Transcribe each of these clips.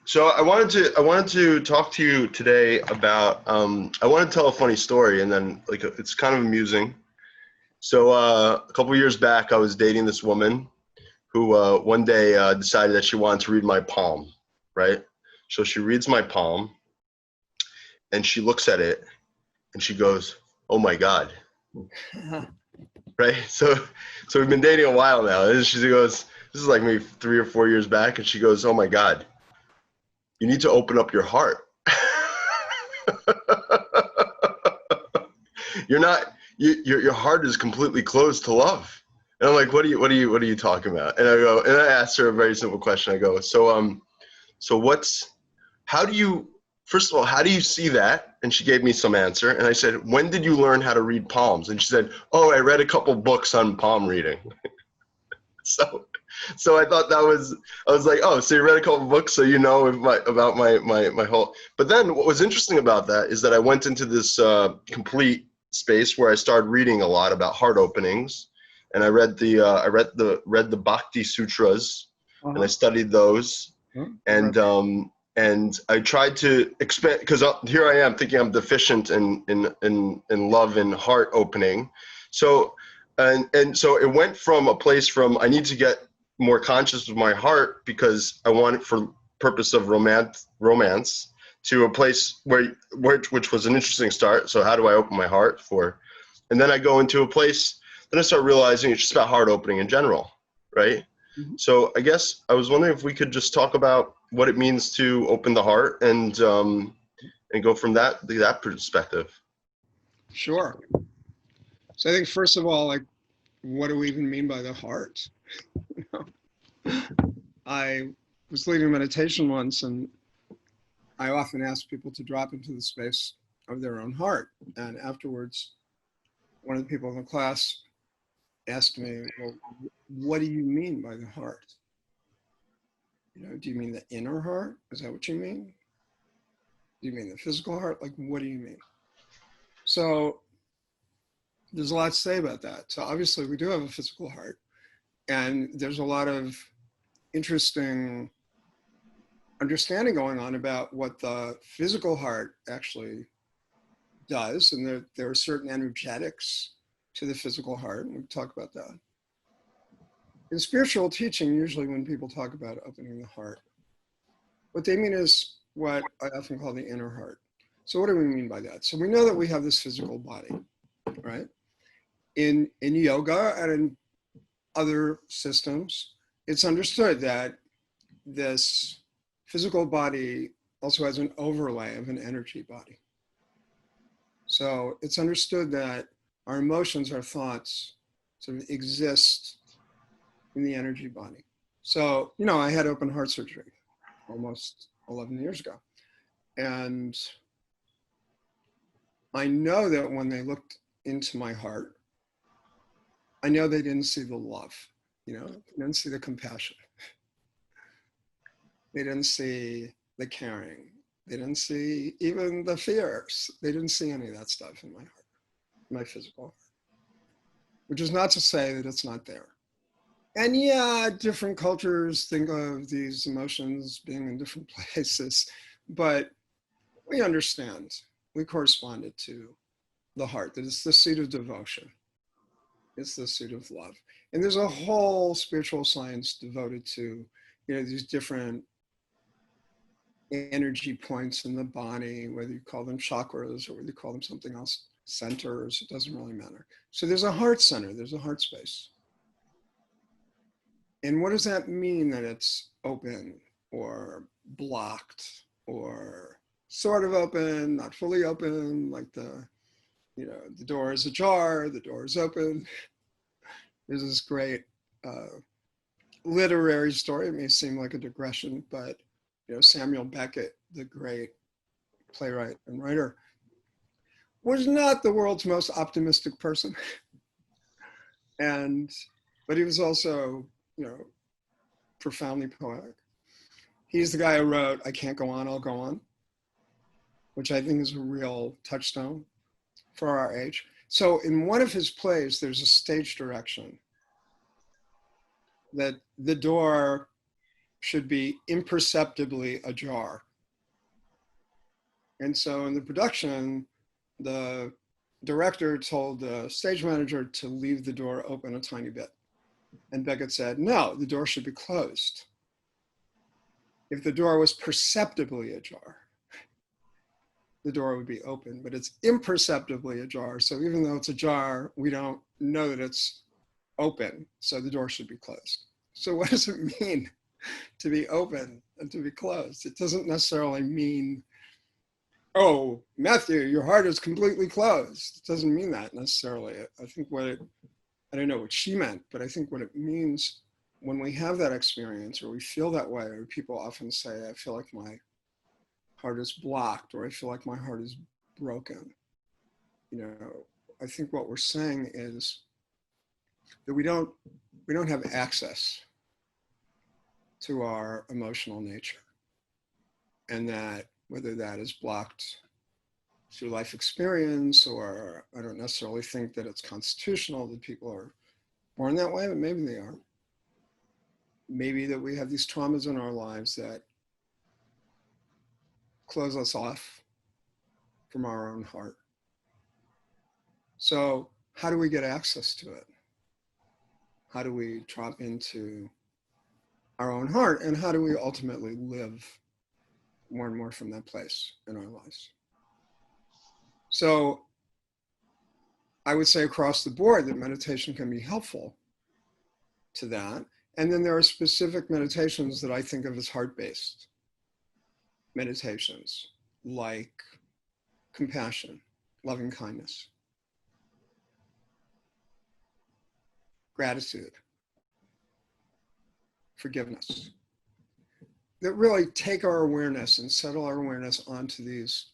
So I wanted to talk to you today about I want to tell a funny story, and then it's kind of amusing. So a couple of years back, I was dating this woman who one day decided that she wanted to read my palm, right? So she reads my palm, and she looks at it, and she goes, "Oh my God!" Right? So we've been dating a while now, and she goes, "This is like maybe 3 or 4 years back," and she goes, "Oh my God, you need to open up your heart." You're not your heart is completely closed to love. And I'm like, what are you talking about? And I asked her a very simple question. I go, so how do you, first of all, how do you see that? And she gave me some answer. And I said, when did you learn how to read palms? And she said, oh, I read a couple books on palm reading. so so I thought I was like, oh, so you read a couple books, so you know about my whole. But then what was interesting about that is that I went into this complete space where I started reading a lot about heart openings, and I read the Bhakti Sutras, and I studied those, and I tried to expand, because here I am thinking I'm deficient in love and heart opening, so. And so it went from a place from I need to get more conscious of my heart because I want it for purpose of romance to a place which was an interesting start. So how do I open my heart for? And then I go into a place, then I start realizing it's just about heart opening in general, right? Mm-hmm. So I guess I was wondering if we could just talk about what it means to open the heart and go from that perspective. Sure. So I think first of all, like, what do we even mean by the heart? I was leading meditation once, and I often ask people to drop into the space of their own heart. And afterwards, one of the people in the class asked me, well, what do you mean by the heart? Do you mean the inner heart? Is that what you mean? Do you mean the physical heart? Like, what do you mean? So there's a lot to say about that. So obviously we do have a physical heart, and there's a lot of interesting understanding going on about what the physical heart actually does. And there are certain energetics to the physical heart, and we talk about that. In spiritual teaching, usually when people talk about opening the heart, what they mean is what I often call the inner heart. So what do we mean by that? So we know that we have this physical body, right? In yoga and in other systems, it's understood that this physical body also has an overlay of an energy body. So it's understood that our emotions, our thoughts sort of exist in the energy body. So, I had open heart surgery almost 11 years ago. And I know that when they looked into my heart, I know they didn't see the love, they didn't see the compassion. They didn't see the caring. They didn't see even the fears. They didn't see any of that stuff in my heart, my physical heart. Which is not to say that it's not there. And yeah, different cultures think of these emotions being in different places, but we understand, we corresponded to the heart, that it's the seat of devotion. It's the seat of love. And there's a whole spiritual science devoted to, these different energy points in the body, whether you call them chakras or whether you call them something else, centers, it doesn't really matter. So there's a heart center, there's a heart space. And what does that mean that it's open or blocked or sort of open, not fully open, like the door is ajar, the door is open. There's this great literary story. It may seem like a digression, but Samuel Beckett, the great playwright and writer, was not the world's most optimistic person. But he was also, profoundly poetic. He's the guy who wrote, "I Can't Go On, I'll Go On." which I think is a real touchstone for our age. So in one of his plays, there's a stage direction that the door should be imperceptibly ajar. And so in the production, the director told the stage manager to leave the door open a tiny bit. And Beckett said, no, the door should be closed. If the door was perceptibly ajar, the door would be open, but it's imperceptibly ajar. So even though it's ajar, we don't know that it's open. So the door should be closed. So what does it mean to be open and to be closed? It doesn't necessarily mean, oh, Matthew, your heart is completely closed. It doesn't mean that necessarily. I think I don't know what she meant, but I think what it means when we have that experience or we feel that way, or people often say, I feel like my heart is blocked, or I feel like my heart is broken. I think what we're saying is that we don't have access to our emotional nature, and that whether that is blocked through life experience, or I don't necessarily think that it's constitutional that people are born that way, but maybe they are. Maybe that we have these traumas in our lives that close us off from our own heart. So how do we get access to it? How do we drop into our own heart? And how do we ultimately live more and more from that place in our lives? So I would say across the board that meditation can be helpful to that. And then there are specific meditations that I think of as heart-based meditations, like compassion, loving kindness, gratitude, forgiveness, that really take our awareness and settle our awareness onto these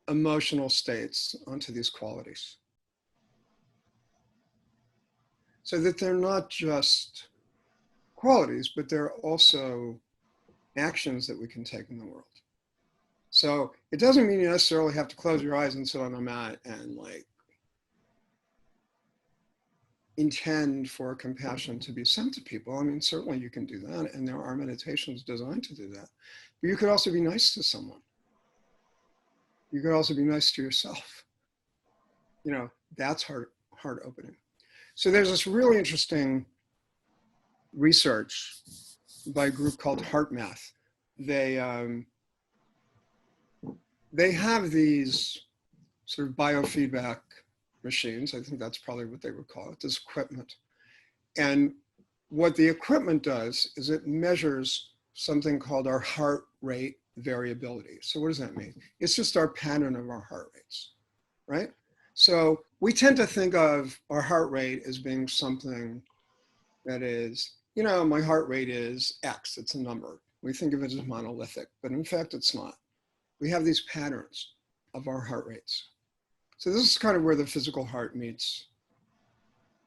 emotional states, onto these qualities. So that they're not just qualities, but they're also actions that we can take in the world. So it doesn't mean you necessarily have to close your eyes and sit on a mat and intend for compassion to be sent to people. I mean, certainly you can do that, and there are meditations designed to do that. But you could also be nice to someone. You could also be nice to yourself. That's heart opening. So there's this really interesting research by a group called Heartmath. They have these sort of biofeedback machines. I think that's probably what they would call it, this equipment. And what the equipment does is it measures something called our heart rate variability. So what does that mean? It's just our pattern of our heart rates, right? So we tend to think of our heart rate as being something that is, my heart rate is X, it's a number. We think of it as monolithic, but in fact, it's not. We have these patterns of our heart rates. So this is kind of where the physical heart meets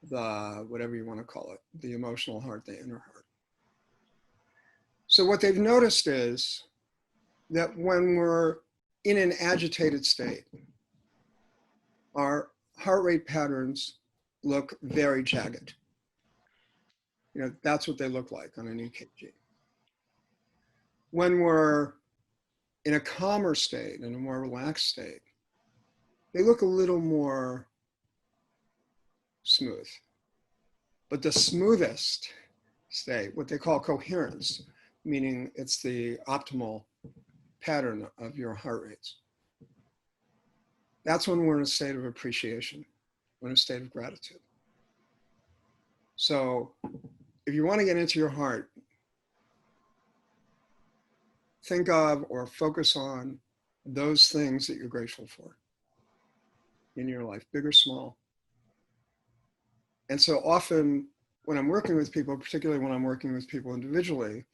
the, whatever you want to call it, the emotional heart, the inner heart. So what they've noticed is that when we're in an agitated state, our heart rate patterns look very jagged. That's what they look like on an EKG. When we're in a calmer state, in a more relaxed state, they look a little more smooth. But the smoothest state, what they call coherence, meaning it's the optimal pattern of your heart rates, that's when we're in a state of appreciation, we're in a state of gratitude. So if you want to get into your heart, think of or focus on those things that you're grateful for in your life, big or small. And so often when I'm working with people, particularly when I'm working with people individually,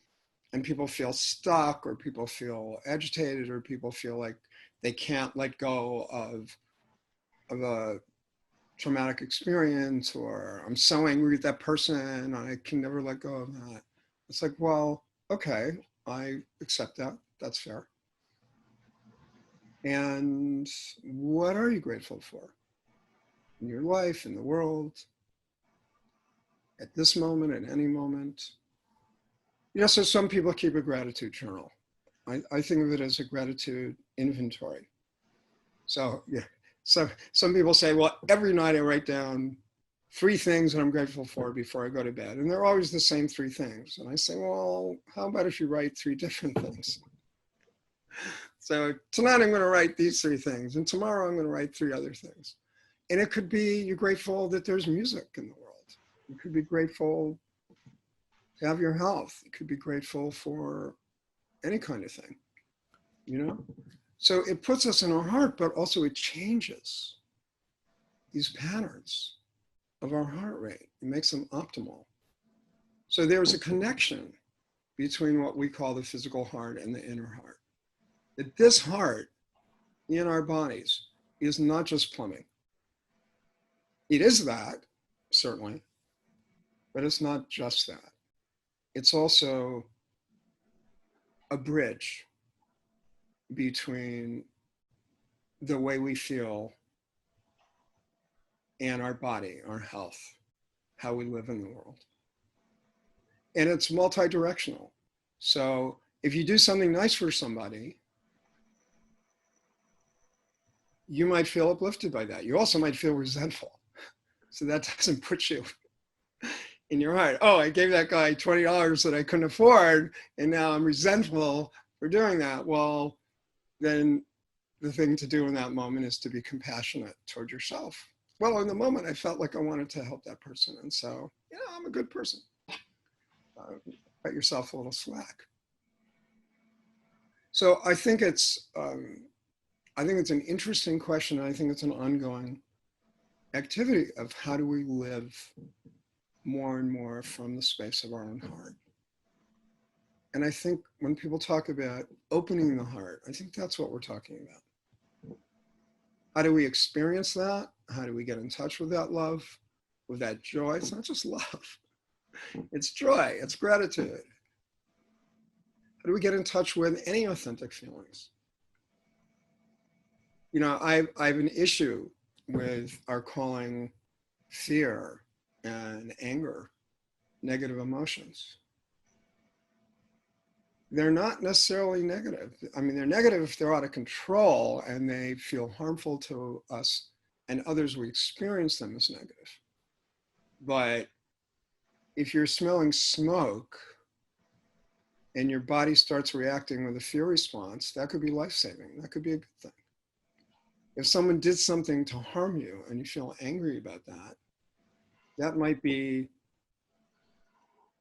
and people feel stuck, or people feel agitated, or people feel like they can't let go of a traumatic experience, or I'm so angry at that person, I can never let go of that. It's like, well, okay, I accept that. That's fair. And what are you grateful for in your life, in the world, at this moment, at any moment? So some people keep a gratitude journal. I think of it as a gratitude inventory. So yeah, so some people say, well, every night I write down 3 things that I'm grateful for before I go to bed. And they're always the same 3 things. And I say, well, how about if you write 3 different things? So tonight I'm going to write these 3 things. And tomorrow I'm going to write 3 other things. And it could be you're grateful that there's music in the world. You could be grateful to have your health. You could be grateful for any kind of thing, So it puts us in our heart, but also it changes these patterns of our heart rate. It makes them optimal. So there's a connection between what we call the physical heart and the inner heart. That this heart in our bodies is not just plumbing. It is that, certainly, but it's not just that. It's also a bridge between the way we feel and our body, our health, how we live in the world. And it's multi-directional. So if you do something nice for somebody, you might feel uplifted by that. You also might feel resentful. So that doesn't put you in your heart. Oh, I gave that guy $20 that I couldn't afford, and now I'm resentful for doing that. Well, then the thing to do in that moment is to be compassionate toward yourself. Well, in the moment, I felt like I wanted to help that person. And so, I'm a good person. Cut yourself a little slack. So I think it's an interesting question. And I think it's an ongoing activity of how do we live more and more from the space of our own heart. And I think when people talk about opening the heart, I think that's what we're talking about. How do we experience that? How do we get in touch with that love, with that joy? It's not just love. It's joy. It's gratitude. How do we get in touch with any authentic feelings? I have an issue with our calling fear and anger negative emotions. They're not necessarily negative. I mean, they're negative if they're out of control and they feel harmful to us and others. We experience them as negative. But if you're smelling smoke and your body starts reacting with a fear response, that could be life-saving. That could be a good thing. If someone did something to harm you and you feel angry about that, that might be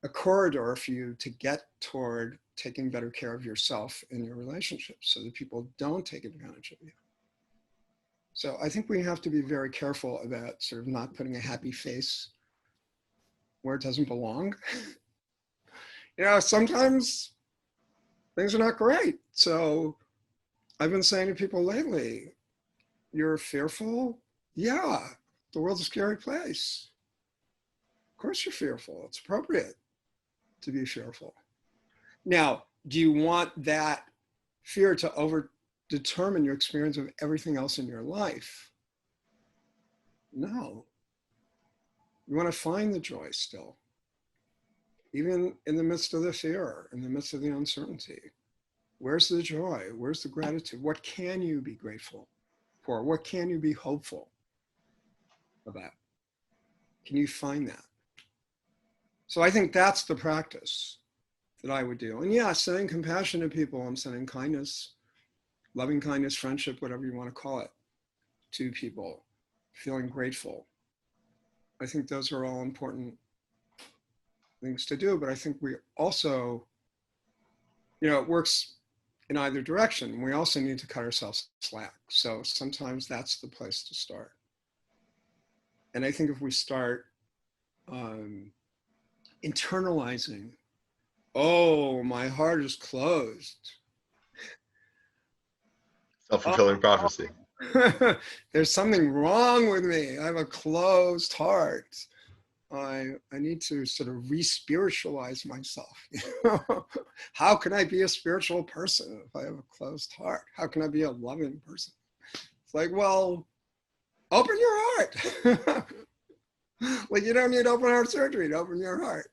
a corridor for you to get toward taking better care of yourself in your relationships so that people don't take advantage of you. So I think we have to be very careful about sort of not putting a happy face where it doesn't belong. Sometimes things are not great. So I've been saying to people lately, you're fearful? Yeah, the world's a scary place. Of course you're fearful. It's appropriate to be fearful. Now, do you want that fear to over-determine your experience of everything else in your life? No. You want to find the joy still, even in the midst of the fear, in the midst of the uncertainty. Where's the joy? Where's the gratitude? What can you be grateful for? What can you be hopeful about? Can you find that? So I think that's the practice that I would do. And yeah, sending compassion to people, I'm sending kindness, loving kindness, friendship, whatever you want to call it, to people, feeling grateful. I think those are all important things to do, but I think we also, it works in either direction. We also need to cut ourselves slack. So sometimes that's the place to start. And I think if we start internalizing, oh, my heart is closed. Self-fulfilling prophecy. There's something wrong with me. I have a closed heart. I need to sort of re-spiritualize myself. How can I be a spiritual person if I have a closed heart? How can I be a loving person? It's like, well, open your heart. Like, you don't need open heart surgery to open your heart.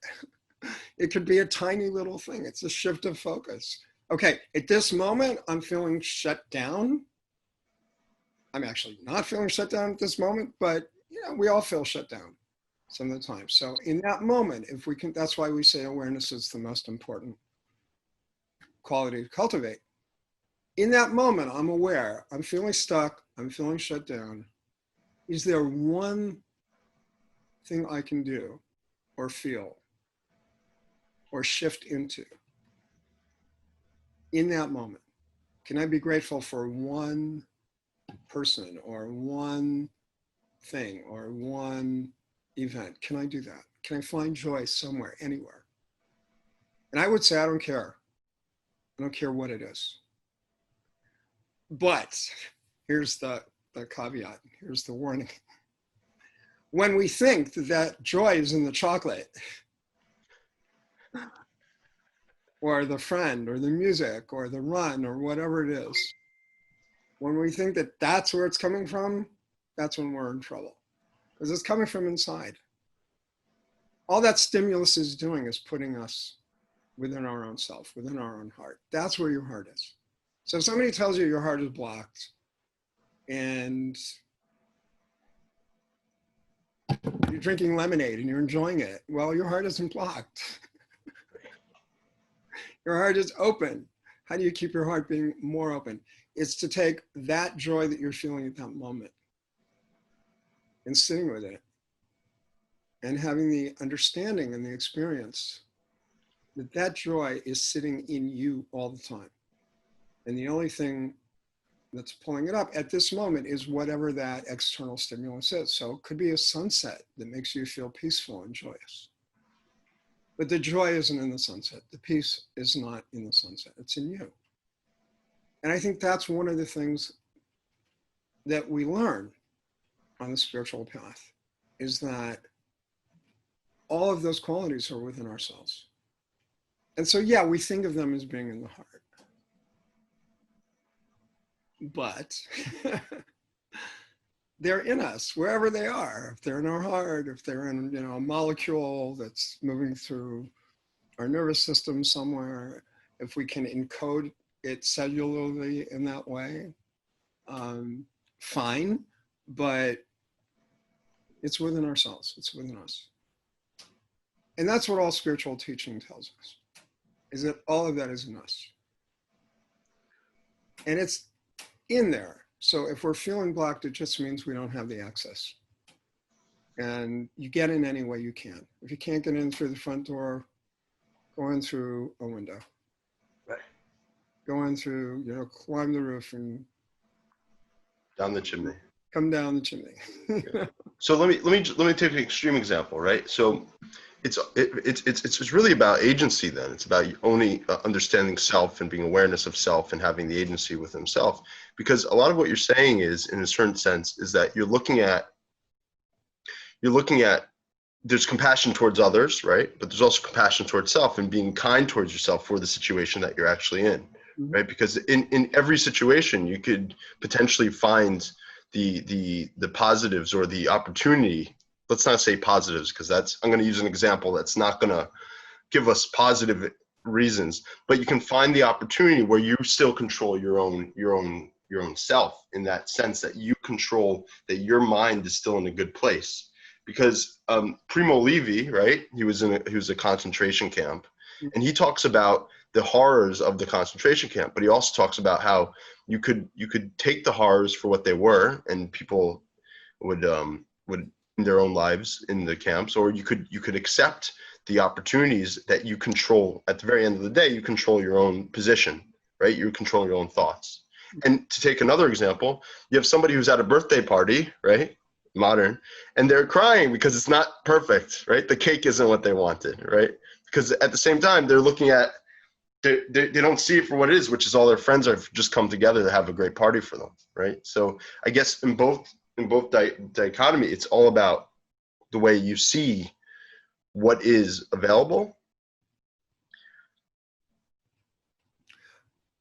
It could be a tiny little thing. It's a shift of focus. Okay, at this moment, I'm feeling shut down. I'm actually not feeling shut down at this moment, but we all feel shut down some of the time. So in that moment, if we can, that's why we say awareness is the most important quality to cultivate. In that moment, I'm aware, I'm feeling stuck, I'm feeling shut down. Is there one thing I can do or feel or shift into in that moment? Can I be grateful for one person or one thing or one event? Can I do that? Can I find joy somewhere, anywhere? And I would say, I don't care. I don't care what it is. But here's the caveat. Here's the warning. When we think that joy is in the chocolate or the friend or the music or the run or whatever it is, when we think that that's where it's coming from, that's when we're in trouble, because it's coming from inside. All that stimulus is doing is putting us within our own self, within our own heart. That's where your heart is. So if somebody tells you your heart is blocked and you're drinking lemonade and you're enjoying it, well, your heart isn't blocked. Your heart is open. How do you keep your heart being more open? It's to take that joy that you're feeling at that moment and sitting with it and having the understanding and the experience that that joy is sitting in you all the time. And the only thing that's pulling it up at this moment is whatever that external stimulus is. So it could be a sunset that makes you feel peaceful and joyous. But the joy isn't in the sunset. The peace is not in the sunset. It's in you. And I think that's one of the things that we learn on the spiritual path, is that all of those qualities are within ourselves. And so, yeah, we think of them as being in the heart. But they're in us, wherever they are. If they're in our heart, if they're in a molecule that's moving through our nervous system somewhere, if we can encode it cellularly in that way, fine. But it's within ourselves. It's within us. And that's what all spiritual teaching tells us, is that all of that is in us. And it's in there. So if we're feeling blocked, it just means we don't have the access. And you get in any way you can. If you can't get in through the front door, go in through a window. Right. Go in through, climb the roof and Down the chimney. Come down the chimney. Yeah. So let me take an extreme example, right? So it's really about agency. Then it's about only understanding self and being awareness of self and having the agency within himself. Because a lot of what you're saying is, in a certain sense, is that you're looking at there's compassion towards others, right? But there's also compassion towards self and being kind towards yourself for the situation that you're actually in, right? Because in every situation you could potentially find the positives or the opportunity. Let's not say positives, because I'm going to use an example that's not going to give us positive reasons, but you can find the opportunity where you still control your own self, in that sense that you control, that your mind is still in a good place. Because Primo Levi, right? He was a concentration camp, and he talks about the horrors of the concentration camp, but he also talks about how you could take the horrors for what they were, and people would in their own lives in the camps, or you could accept the opportunities that you control. At the very end of the day, you control your own position, right? You control your own thoughts. And to take another example, you have somebody who's at a birthday party, right? Modern, and they're crying because it's not perfect, right? The cake isn't what they wanted, right? Because at the same time, they're looking at, they don't see it for what it is, which is all their friends have just come together to have a great party for them, right? So I guess in both dichotomy, it's all about the way you see what is available?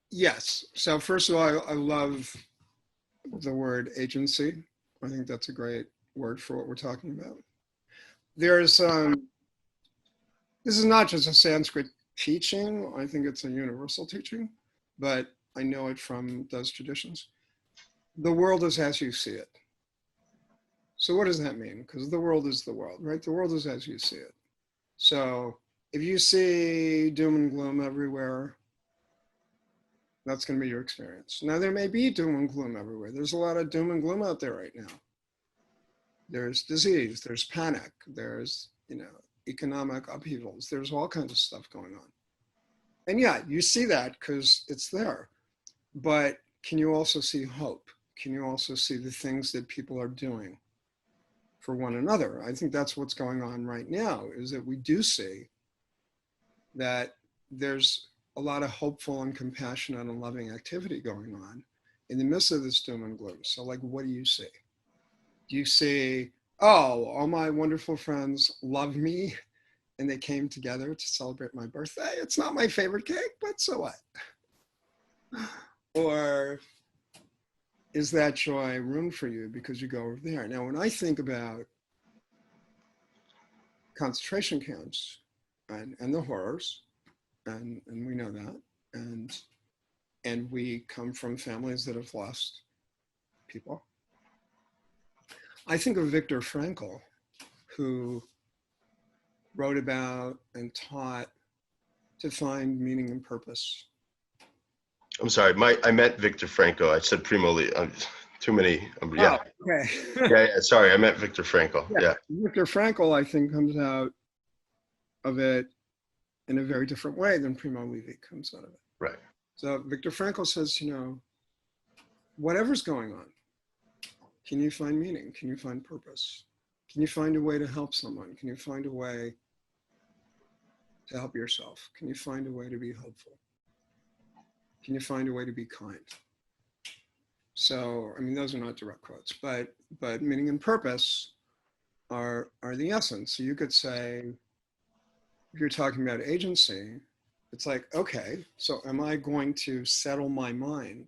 Yes. So first of all, I love the word agency. I think that's a great word for what we're talking about. There's this is not just a Sanskrit teaching. I think it's a universal teaching, but I know it from those traditions. The world is as you see it. So what does that mean? Because the world is the world, right? The world is as you see it. So if you see doom and gloom everywhere, that's going to be your experience. Now, there may be doom and gloom everywhere. There's a lot of doom and gloom out there right now. There's disease, there's panic, there's, economic upheavals. There's all kinds of stuff going on. And yeah, you see that because it's there. But can you also see hope? Can you also see the things that people are doing for one another? I think that's what's going on right now, is that we do see that there's a lot of hopeful and compassionate and loving activity going on in the midst of this doom and gloom. So like, what do you see? Do you see, oh, all my wonderful friends love me and they came together to celebrate my birthday? It's not my favorite cake, but so what? Or is that joy room for you because you go over there? Now, when I think about concentration camps and the horrors, and we know that, and we come from families that have lost people. I think of Viktor Frankl, who wrote about and taught to find meaning and purpose. I'm sorry, I meant Viktor Frankl. I said Primo Levi. Too many. Yeah. Oh, okay. yeah. Sorry, I meant Viktor Frankl. Yeah. Viktor Frankl, I think, comes out of it in a very different way than Primo Levi comes out of it. Right. So Viktor Frankl says, whatever's going on, can you find meaning? Can you find purpose? Can you find a way to help someone? Can you find a way to help yourself? Can you find a way to be hopeful? Can you find a way to be kind? So, I mean, those are not direct quotes, but meaning and purpose are the essence. So you could say, if you're talking about agency, it's like, okay, so am I going to settle my mind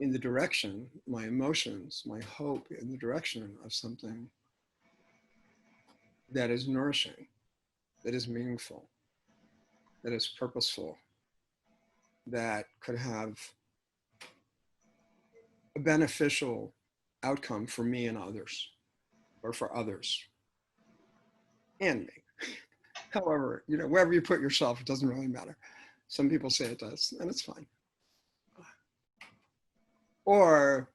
in the direction, my emotions, my hope in the direction of something that is nourishing, that is meaningful, that is purposeful, that could have a beneficial outcome for me and others, or for others and me. However, wherever you put yourself, it doesn't really matter. Some people say it does, and it's fine. Or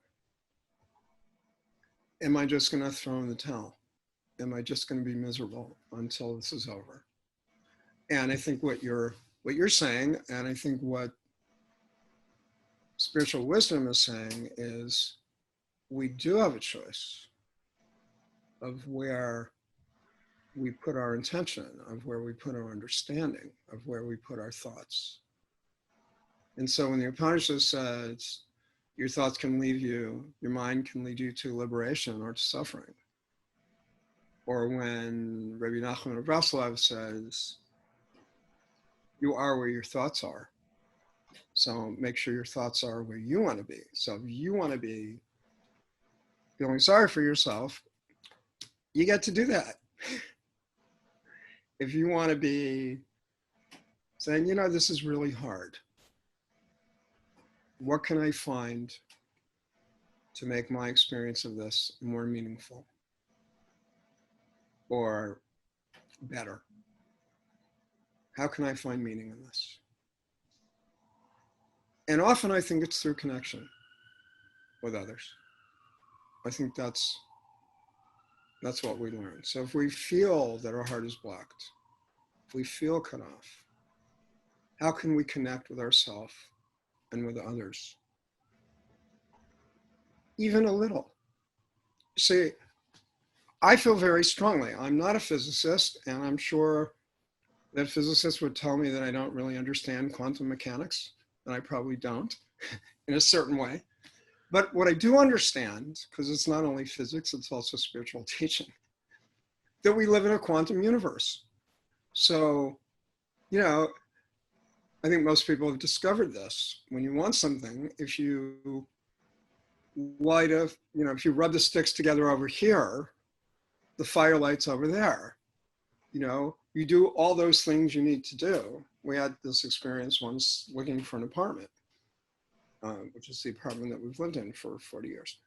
am I just going to throw in the towel? Am I just going to be miserable until this is over? And I think what you're saying, and I think what spiritual wisdom is saying, is we do have a choice of where we put our intention, of where we put our understanding, of where we put our thoughts. And so when the Upanishad says, your thoughts can lead you, your mind can lead you to liberation or to suffering. Or when Rabbi Nachman of Breslov says, you are where your thoughts are. So make sure your thoughts are where you want to be. So if you want to be feeling sorry for yourself, you get to do that. If you want to be saying, this is really hard, what can I find to make my experience of this more meaningful or better? How can I find meaning in this? And often I think it's through connection with others. I think that's what we learn. So if we feel that our heart is blocked, if we feel cut off, how can we connect with ourselves and with others? Even a little. See, I feel very strongly. I'm not a physicist, and I'm sure that physicists would tell me that I don't really understand quantum mechanics, and I probably don't in a certain way. But what I do understand, because it's not only physics, it's also spiritual teaching, that we live in a quantum universe. So, you know, I think most people have discovered this. When you want something, if you light a, you know, if you rub the sticks together over here, the fire light's over there. You know, you do all those things you need to do. We had this experience once looking for an apartment, which is the apartment that we've lived in for 40 years.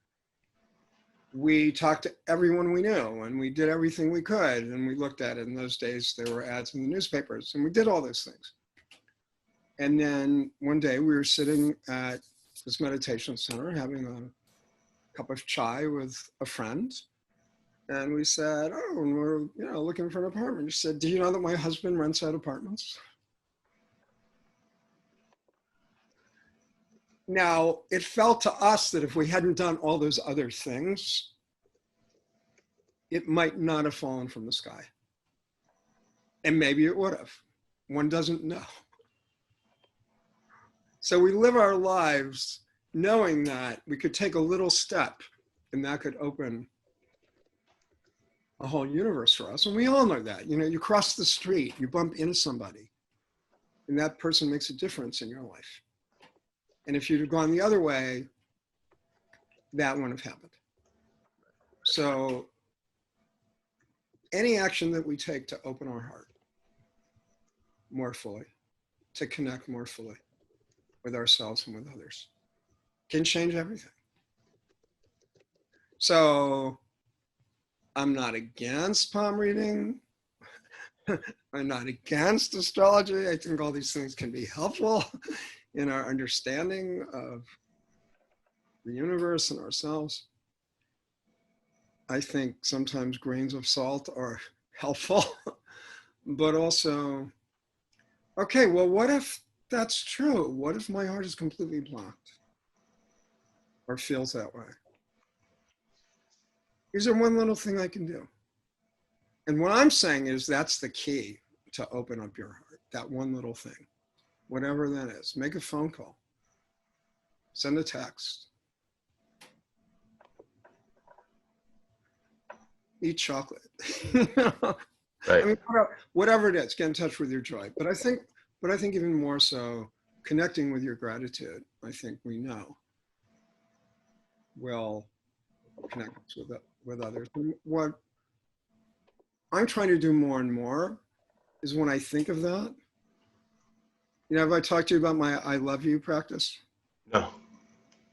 We talked to everyone we knew and we did everything we could. And we looked at it. In those days, there were ads in the newspapers and we did all those things. And then one day we were sitting at this meditation center having a cup of chai with a friend. And we said, oh, we're looking for an apartment. She said, do you know that my husband rents out apartments? Now, it felt to us that if we hadn't done all those other things, it might not have fallen from the sky. And maybe it would have. One doesn't know. So we live our lives knowing that we could take a little step and that could open a whole universe for us. And we all know that. You know, you cross the street, you bump into somebody, and that person makes a difference in your life. And if you'd have gone the other way, that wouldn't have happened. So any action that we take to open our heart more fully, to connect more fully with ourselves and with others, can change everything. So I'm not against palm reading. I'm not against astrology. I think all these things can be helpful in our understanding of the universe and ourselves. I think sometimes grains of salt are helpful, but also, okay, well, what if that's true? What if my heart is completely blocked or feels that way? Is there one little thing I can do? And what I'm saying is that's the key to open up your heart, that one little thing, whatever that is. Make a phone call, send a text, eat chocolate. Right. I mean, whatever it is, get in touch with your joy. But I think even more so, connecting with your gratitude, I think we know will connect us with others. And what I'm trying to do more and more is when I think of that, you know, have I talked to you about my I love you practice? No.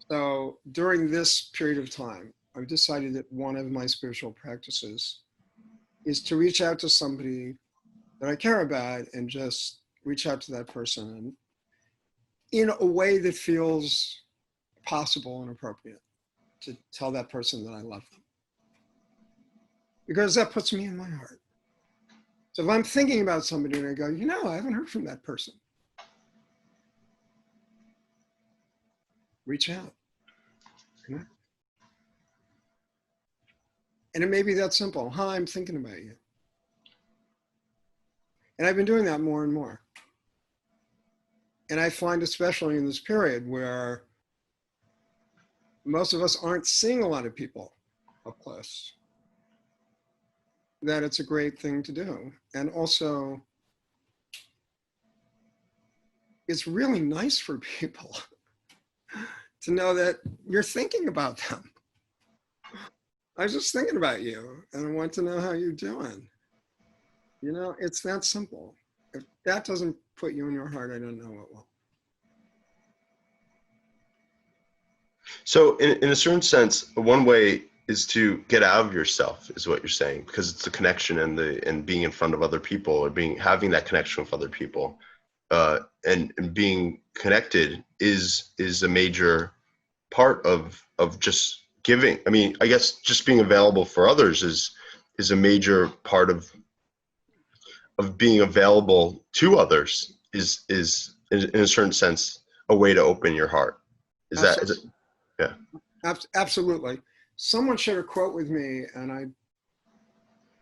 So during this period of time, I've decided that one of my spiritual practices is to reach out to somebody that I care about and just reach out to that person in a way that feels possible and appropriate, to tell that person that I love them. Because that puts me in my heart. So if I'm thinking about somebody and I go, you know, I haven't heard from that person, reach out, connect. And it may be that simple. Hi, I'm thinking about you. And I've been doing that more and more. And I find, especially in this period where most of us aren't seeing a lot of people up close, that it's a great thing to do. And also, it's really nice for people to know that you're thinking about them. I was just thinking about you and I want to know how you're doing. You know, it's that simple. If that doesn't put you in your heart, I don't know what will. So in a certain sense, one way is to get out of yourself, is what you're saying, because it's the connection and being in front of other people, or having that connection with other people, and being connected is a major part of just giving. I mean, I guess just being available for others is a major part of being available to others, is in a certain sense a way to open your heart. Is it? Yeah. Absolutely. Someone shared a quote with me, and I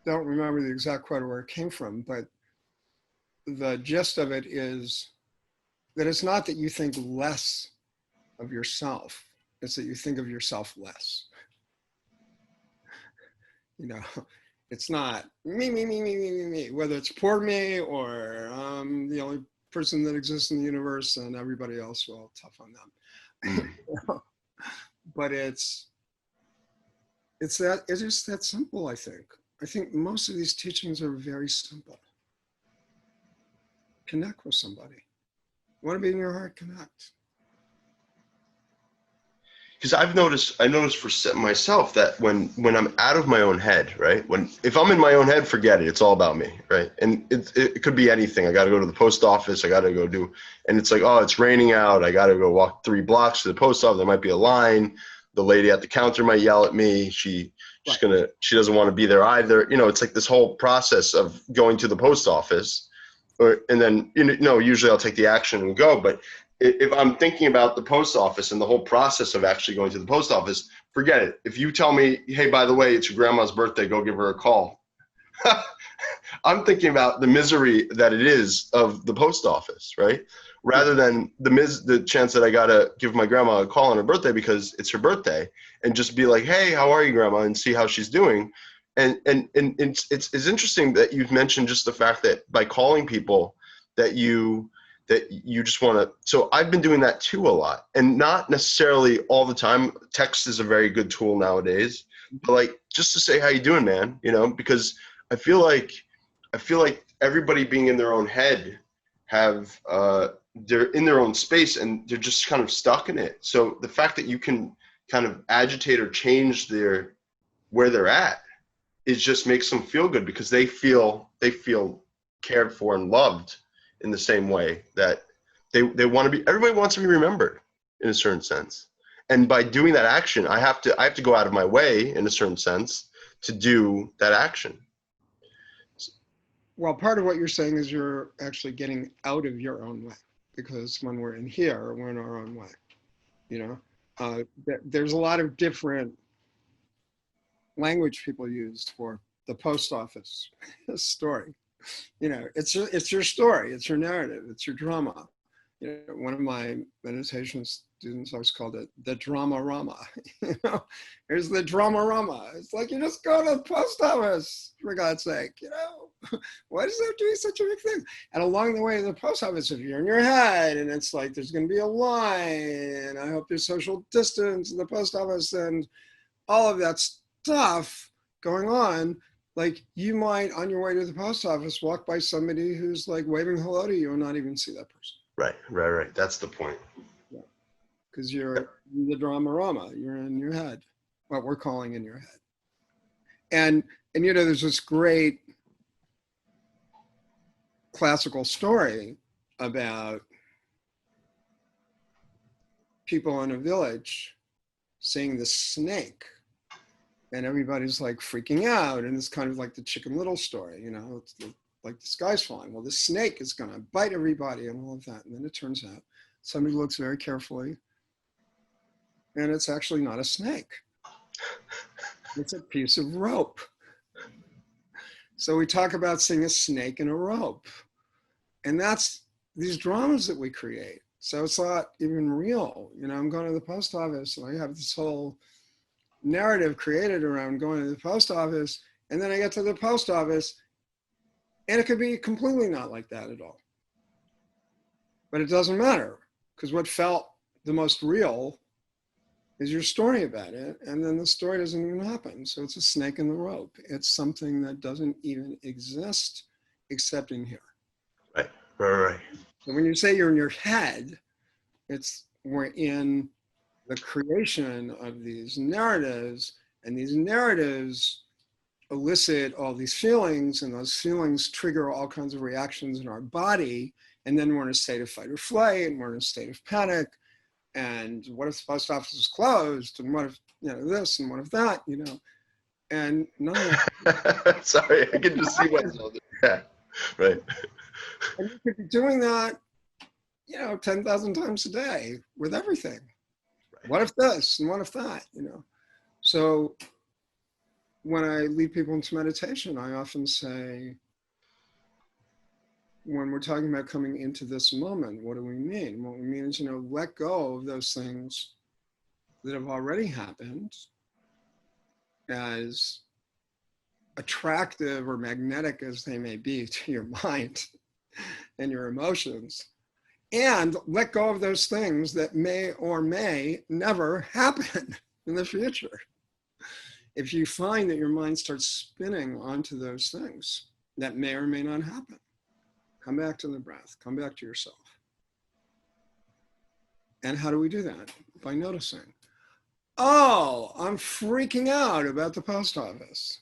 don't remember the exact quote or where it came from, but the gist of it is that it's not that you think less of yourself, it's that you think of yourself less. You know, It's not me, whether it's poor me or the only person that exists in the universe and everybody else, well, tough on them. But it's just that simple, I think. I think most of these teachings are very simple. Connect with somebody. You want to be in your heart, connect. Because I noticed for myself that when I'm out of my own head, right? If I'm in my own head, forget it. It's all about me, right? And it could be anything. I got to go to the post office. I got to go and it's like, oh, it's raining out. I got to go walk 3 blocks to the post office. There might be a line. The lady at the counter might yell at me. She doesn't want to be there either. It's like this whole process of going to the post office, and then usually I'll take the action and go, but if I'm thinking about the post office and the whole process of actually going to the post office, forget it. If you tell me, hey, by the way, it's your grandma's birthday, go give her a call. I'm thinking about the misery that it is of the post office, right? Rather than the chance that I got to give my grandma a call on her birthday because it's her birthday, and just be like, hey, how are you, grandma? And see how she's doing. And it's interesting that you've mentioned just the fact that by calling people that you just want to. So I've been doing that too a lot, and not necessarily all the time. Text is a very good tool nowadays, but like just to say how you doing, man, because I feel like everybody being in their own head they're in their own space and they're just kind of stuck in it. So the fact that you can kind of agitate or change where they're at, it just makes them feel good because they feel cared for and loved in the same way that they want to be. Everybody wants to be remembered in a certain sense. And by doing that action, I have to go out of my way in a certain sense to do that action. Well, part of what you're saying is you're actually getting out of your own way, because when we're in here, we're in our own way. There's a lot of different language people use for the post office story. It's your story, it's your narrative, it's your drama. One of my meditation students always called it the drama rama. Here's the drama rama. It's like, you just go to the post office, for God's sake. Why does that do such a big thing? And along the way to the post office, if you're in your head and it's like there's going to be a line, and I hope there's social distance in the post office and all of that stuff going on, like you might on your way to the post office walk by somebody who's like waving hello to you and not even see that person. Right. That's the point. Yeah. Because you're in the drama-rama. You're in your head. What we're calling in your head. And there's this great classical story about people in a village seeing the snake, and everybody's like freaking out, and it's kind of like the Chicken Little story, it's like the sky's falling. Well, the snake is going to bite everybody and all of that. And then it turns out somebody looks very carefully, and it's actually not a snake. It's a piece of rope. So we talk about seeing a snake in a rope. And that's these dramas that we create. So it's not even real. I'm going to the post office and I have this whole narrative created around going to the post office. And then I get to the post office and it could be completely not like that at all. But it doesn't matter, because what felt the most real is your story about it. And then the story doesn't even happen. So it's a snake in the rope. It's something that doesn't even exist except in here. Right. So when you say you're in your head, we're in the creation of these narratives, and these narratives elicit all these feelings, and those feelings trigger all kinds of reactions in our body. And then we're in a state of fight or flight, and we're in a state of panic. And what if the post office is closed? And what if, this and what if that, and none of that. Sorry, I can just see myself. Yeah, right. And you could be doing that, 10,000 times a day with everything. Right. What if this and what if that, So when I lead people into meditation, I often say, when we're talking about coming into this moment, what do we mean? What we mean is, let go of those things that have already happened as attractive or magnetic as they may be to your mind and your emotions, and let go of those things that may or may never happen in the future. If you find that your mind starts spinning onto those things that may or may not happen, come back to the breath, come back to yourself. And how do we do that? By noticing, oh, I'm freaking out about the post office.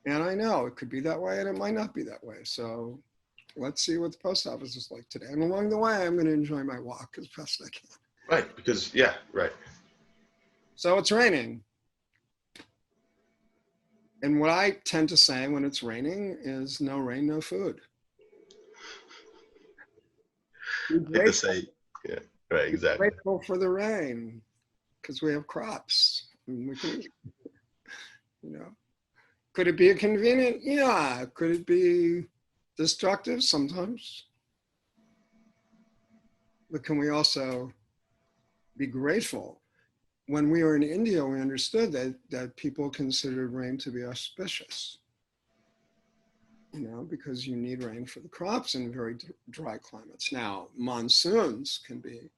And I know it could be that way and it might not be that way. So let's see what the post office is like today. And along the way, I'm going to enjoy my walk as best I can. Right, because, yeah, right. So it's raining. And what I tend to say when it's raining is no rain, no food. I to say, yeah, right, exactly. Grateful for the rain because we have crops and we can eat. You know, could it be inconvenient? Yeah. Could it be destructive? Sometimes. But can we also be grateful? When we were in India, we understood that people considered rain to be auspicious, you know, because you need rain for the crops in very dry climates. Now, monsoons can be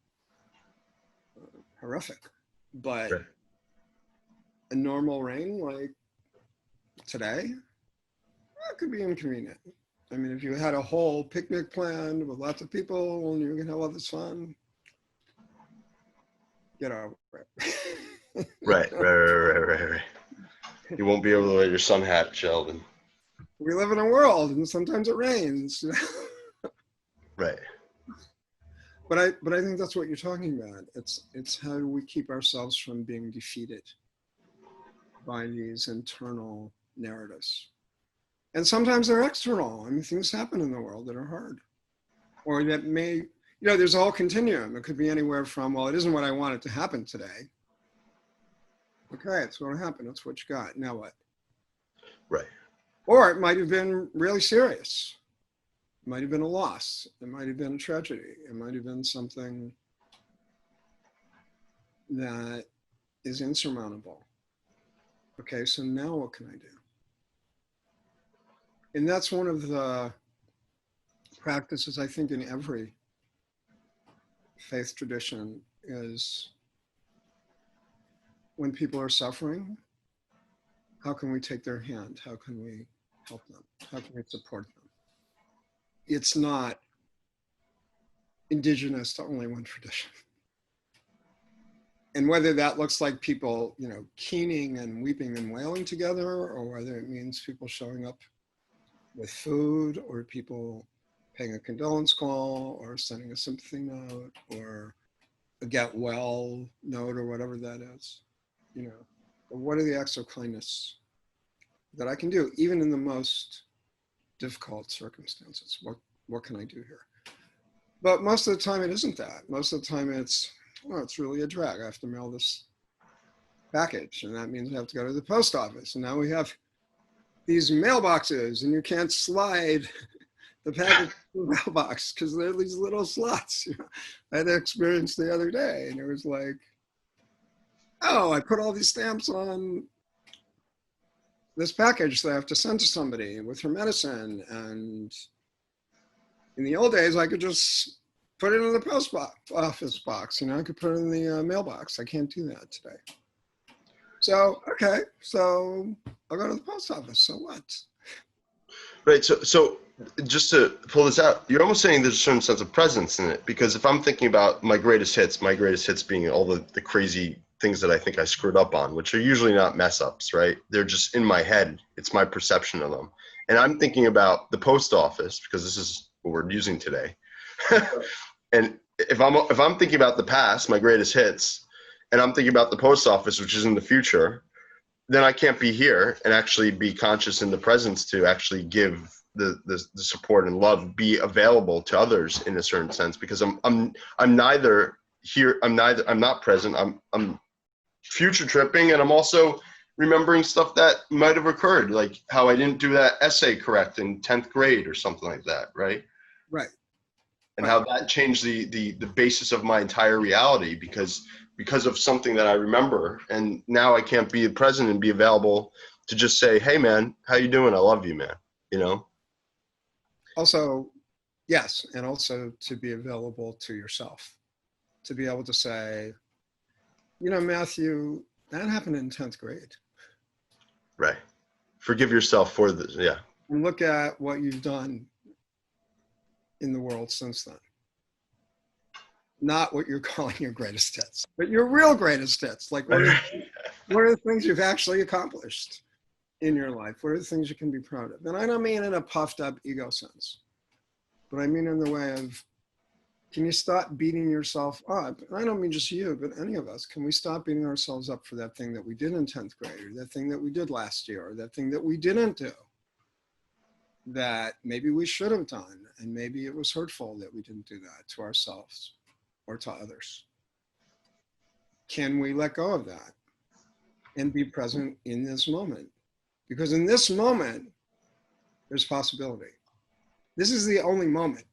horrific, but right. A normal rain like today, it could be inconvenient. I mean, if you had a whole picnic planned with lots of people and you're gonna have all this fun, get over it. Right. You won't be able to wear your sun hat, Sheldon. We live in a world and sometimes it rains. Right. But I think that's what you're talking about. It's how do we keep ourselves from being defeated by these internal narratives. And sometimes they're external. I mean, things happen in the world that are hard. Or that may, you know, there's a whole continuum. It could be anywhere from, well, it isn't what I want it to happen today. Okay, it's going to happen. That's what you got. Now what? Right. Or it might have been really serious. It might have been a loss. It might have been a tragedy. It might have been something that is insurmountable. Okay, so now what can I do? And that's one of the practices I think in every faith tradition is when people are suffering, how can we take their hand? How can we help them? How can we support them? It's not indigenous to only one tradition. And whether that looks like people, you know, keening and weeping and wailing together, or whether it means people showing up with food, or people paying a condolence call, or sending a sympathy note, or a get well note, or whatever that is, you know, what are the acts of kindness that I can do, even in the most difficult circumstances? What can I do here? But most of the time it isn't that. Most of the time it's, well, it's really a drag. I have to mail this package, and that means I have to go to the post office. And now we have these mailboxes, and you can't slide the package to the mailbox because there are these little slots. You know, I had an experience the other day, and it was like, oh, I put all these stamps on this package that I have to send to somebody with her medicine. And in the old days, I could just put it in the post office box. You know, I could put it in the mailbox. I can't do that today. So, okay, so I'll go to the post office. So what? Right. So just to pull this out, you're almost saying there's a certain sense of presence in it, because if I'm thinking about my greatest hits being all the crazy things that I think I screwed up on, which are usually not mess ups, right? They're just in my head. It's my perception of them. And I'm thinking about the post office because this is what we're using today. And if I'm thinking about the past, my greatest hits, and I'm thinking about the post office, which is in the future, then I can't be here and actually be conscious in the presence to actually give the support and love, be available to others in a certain sense, because I'm neither here, I'm not present, I'm future tripping, and I'm also remembering stuff that might have occurred, like how I didn't do that essay correct in 10th grade or something like that, right? Right. And how that changed the basis of my entire reality because of something that I remember. And now I can't be present and be available to just say, hey man, how you doing? I love you, man. You know? Also, yes, and also to be available to yourself, to be able to say, you know, Matthew, that happened in 10th grade. Right. Forgive yourself for this. Yeah. And look at what you've done in the world since then. Not what you're calling your greatest hits, but your real greatest hits. Like what are the things you've actually accomplished in your life? What are the things you can be proud of? And I don't mean in a puffed up ego sense, but I mean in the way of, can you stop beating yourself up? And I don't mean just you, but any of us. Can we stop beating ourselves up for that thing that we did in 10th grade, or that thing that we did last year, or that thing that we didn't do, that maybe we should have done, and maybe it was hurtful that we didn't do that to ourselves or to others? Can we let go of that and be present in this moment? Because in this moment, there's possibility. This is the only moment.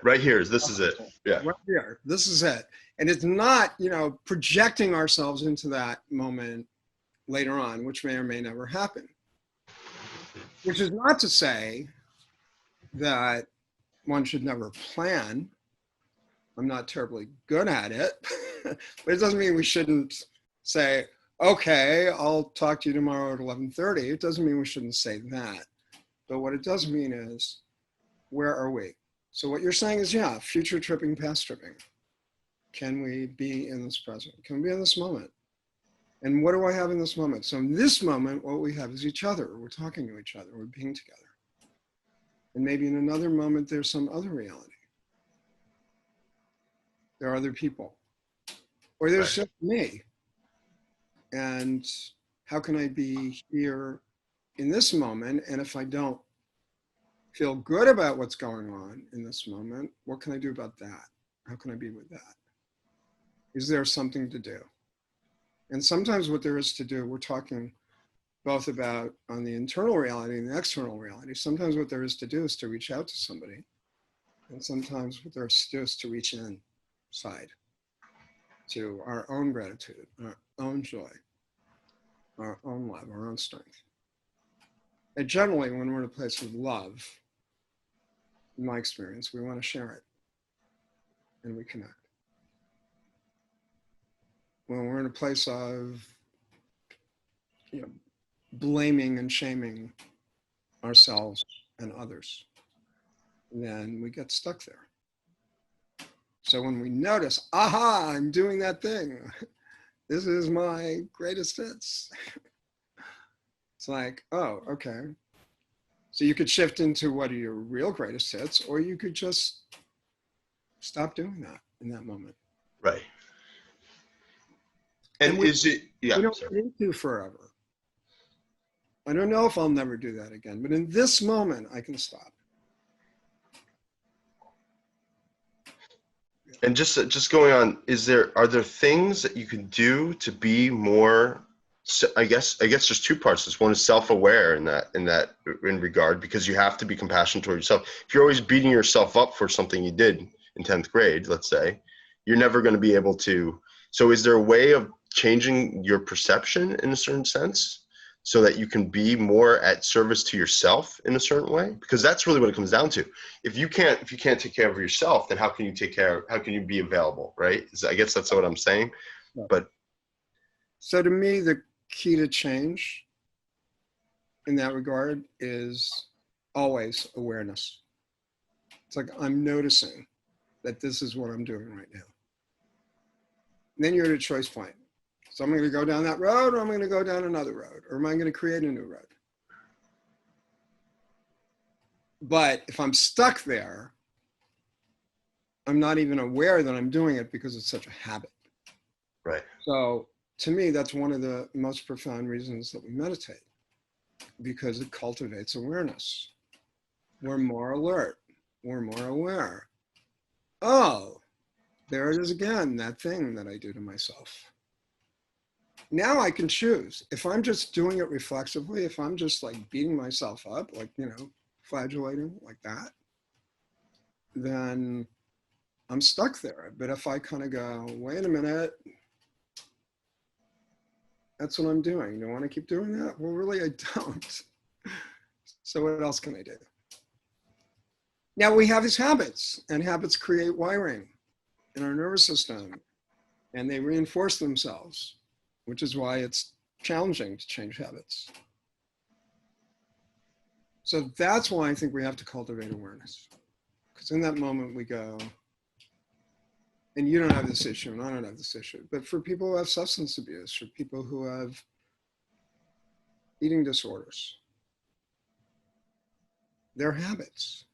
Right here. This is it. Yeah. Right here. This is it. And it's not, you know, projecting ourselves into that moment later on, which may or may never happen. Which is not to say that one should never plan. I'm not terribly good at it, but it doesn't mean we shouldn't say, okay, I'll talk to you tomorrow at 11:30. It doesn't mean we shouldn't say that. But what it does mean is, where are we? So what you're saying is, yeah, future tripping, past tripping. Can we be in this present? Can we be in this moment? And what do I have in this moment? So in this moment, what we have is each other. We're talking to each other. We're being together. And maybe in another moment, there's some other reality. There are other people. Or there's just me. And how can I be here in this moment? And if I don't feel good about what's going on in this moment, what can I do about that? How can I be with that? Is there something to do? And sometimes what there is to do, we're talking both about on the internal reality and the external reality. Sometimes what there is to do is to reach out to somebody. And sometimes what there is to do is to reach inside to our own gratitude, our own joy, our own love, our own strength. And generally, when we're in a place of love, in my experience, we want to share it and we connect. When we're in a place of, you know, blaming and shaming ourselves and others, then we get stuck there. So when we notice, aha, I'm doing that thing. This is my greatest hits. It's like, oh, okay. So you could shift into what are your real greatest hits, or you could just stop doing that in that moment. Right. And is it, yeah. We don't need to forever. I don't know if I'll never do that again, but in this moment, I can stop. And just going on, are there things that you can do to be more, I guess there's two parts. This one is self-aware in regard, because you have to be compassionate toward yourself. If you're always beating yourself up for something you did in 10th grade, let's say, you're never going to be able to. So is there a way of changing your perception in a certain sense so that you can be more at service to yourself in a certain way? Because that's really what it comes down to. If you can't take care of yourself, then how can you be available, right? I guess that's what I'm saying. But so to me, the key to change in that regard is always awareness. It's like, I'm noticing that this is what I'm doing right now. And then you're at a choice point. So I'm going to go down that road, or I'm going to go down another road, or am I going to create a new road? But if I'm stuck there, I'm not even aware that I'm doing it because it's such a habit. Right. So to me, that's one of the most profound reasons that we meditate, because it cultivates awareness. We're more alert. We're more aware. Oh, there it is again, that thing that I do to myself. Now I can choose. If I'm just doing it reflexively, if I'm just like beating myself up, like, you know, flagellating like that, then I'm stuck there. But if I kind of go, wait a minute, That's what I'm doing. You want to keep doing that? Well, really, I don't. So what else can I do? Now we have these habits, and habits create wiring in our nervous system, and they reinforce themselves, which is why it's challenging to change habits. So that's why I think we have to cultivate awareness. Because in that moment we go, and you don't have this issue, and I don't have this issue, but for people who have substance abuse, for people who have eating disorders, their habits.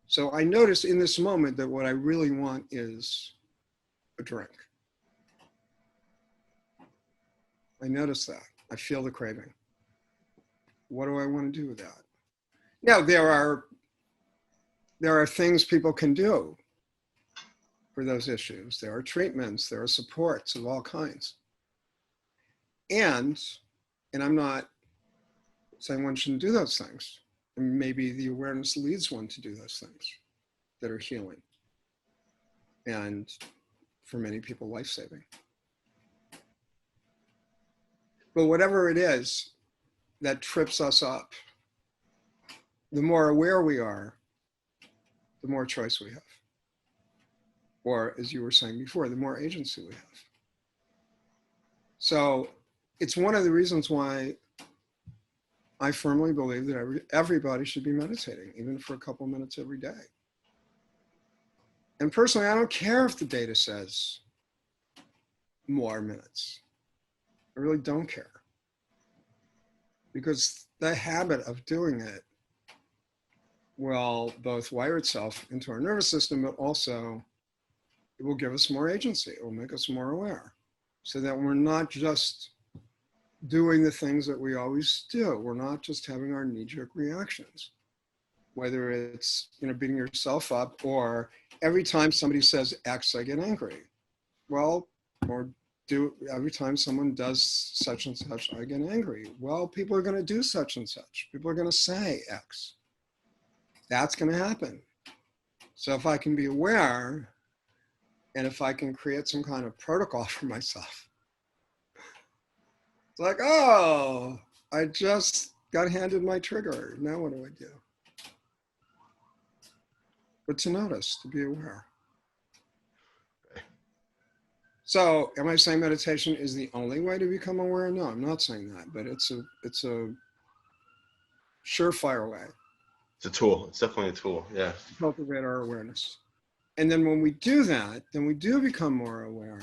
So I notice in this moment that what I really want is a drink. I notice that. I feel the craving. What do I want to do with that? Now, there are things people can do for those issues. There are treatments, there are supports of all kinds. And I'm not saying one shouldn't do those things. And maybe the awareness leads one to do those things that are healing. And for many people, life-saving. But whatever it is that trips us up, the more aware we are, the more choice we have. Or, as you were saying before, the more agency we have. So it's one of the reasons why I firmly believe that everybody should be meditating, even for a couple minutes every day. And personally, I don't care if the data says more minutes. I really don't care. Because the habit of doing it will both wire itself into our nervous system, but also it will give us more agency. It will make us more aware so that we're not just doing the things that we always do. We're not just having our knee-jerk reactions, whether it's, beating yourself up, or every time somebody says X, I get angry. Well, or every time someone does such and such, I get angry. Well, people are going to do such and such. People are going to say X. That's going to happen. So if I can be aware, and if I can create some kind of protocol for myself, it's like, oh, I just got handed my trigger. Now what do I do? But to notice, to be aware. So am I saying meditation is the only way to become aware? No, I'm not saying that, but it's a surefire way. It's a tool. It's definitely a tool. Yeah. To cultivate our awareness. And then when we do that, then we do become more aware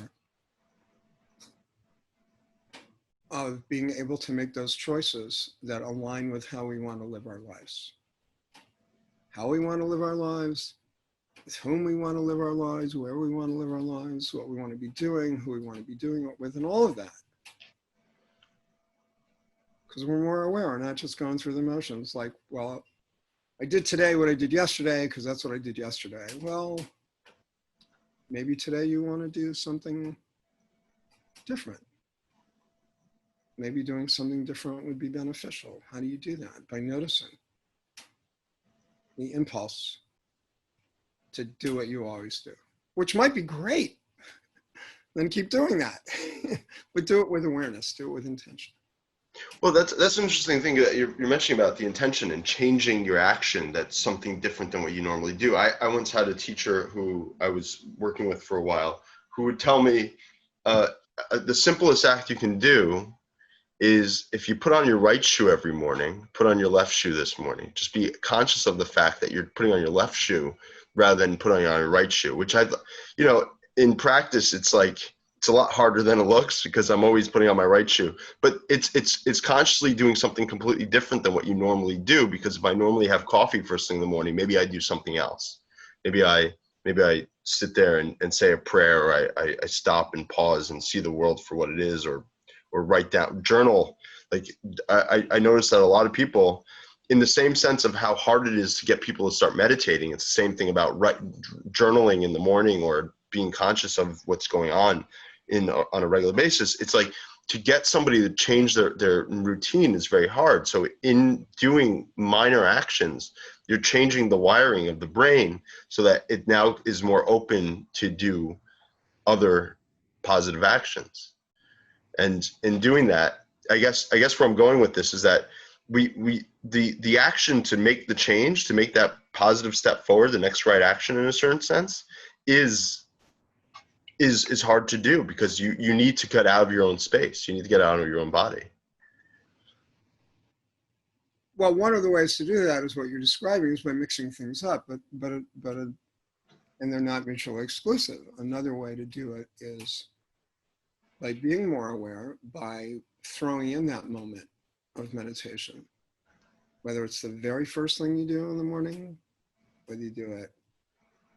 of being able to make those choices that align with how we want to live our lives. How we want to live our lives, with whom we want to live our lives, where we want to live our lives, what we want to be doing, who we want to be doing it with, and all of that. Because we're more aware, not just going through the motions like, well, I did today what I did yesterday because that's what I did yesterday. Well, maybe today you want to do something different. Maybe doing something different would be beneficial. How do you do that? By noticing the impulse to do what you always do, which might be great. Then keep doing that. But do it with awareness, do it with intention. Well, that's an interesting thing that you're mentioning about the intention and changing your action. That's something different than what you normally do. I once had a teacher who I was working with for a while who would tell me the simplest act you can do is if you put on your right shoe every morning, put on your left shoe this morning. Just be conscious of the fact that you're putting on your left shoe rather than putting on your right shoe, which in practice, it's a lot harder than it looks because I'm always putting on my right shoe, but it's consciously doing something completely different than what you normally do. Because if I normally have coffee first thing in the morning, maybe I do something else. Maybe I sit there and say a prayer, or I stop and pause and see the world for what it is, or write down, journal. Like I noticed that a lot of people, in the same sense of how hard it is to get people to start meditating, it's the same thing about journaling in the morning or being conscious of what's going on on a regular basis. It's like to get somebody to change their routine is very hard. So in doing minor actions, you're changing the wiring of the brain so that it now is more open to do other positive actions. And in doing that, I guess where I'm going with this is that the action to make the change, to make that positive step forward, the next right action in a certain sense, is hard to do because you need to get out of your own space. You need to get out of your own body. Well, one of the ways to do that is what you're describing, is by mixing things up, and they're not mutually exclusive. Another way to do it is by being more aware, by throwing in that moment of meditation, whether it's the very first thing you do in the morning, whether you do it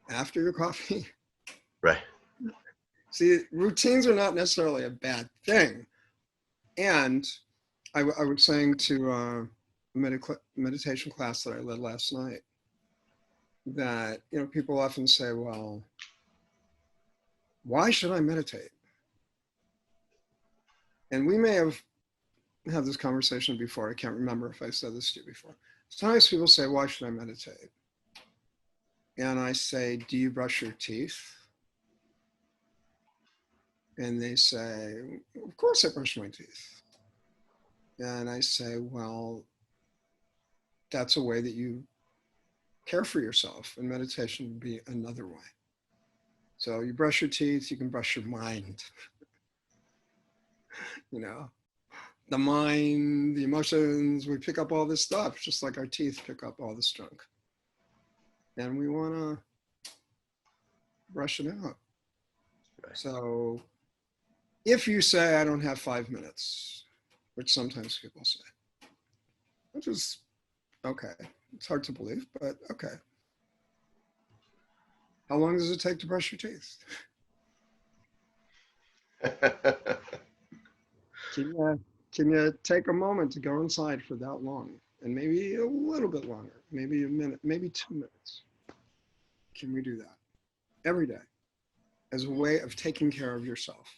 after your coffee. Right. See, routines are not necessarily a bad thing. And I was saying to a meditation class that I led last night that, people often say, well, why should I meditate? And we may have had this conversation before. I can't remember if I said this to you before. Sometimes people say, why should I meditate? And I say, do you brush your teeth? And they say, of course I brush my teeth. And I say, well, that's a way that you care for yourself, and meditation would be another way. So you brush your teeth, you can brush your mind. The mind, the emotions, we pick up all this stuff, just like our teeth pick up all this junk. And we want to brush it out. Right. So if you say, I don't have 5 minutes, which sometimes people say, which is okay. It's hard to believe, but okay. How long does it take to brush your teeth? Can you take a moment to go inside for that long? And maybe a little bit longer, maybe a minute, maybe 2 minutes. Can we do that every day as a way of taking care of yourself?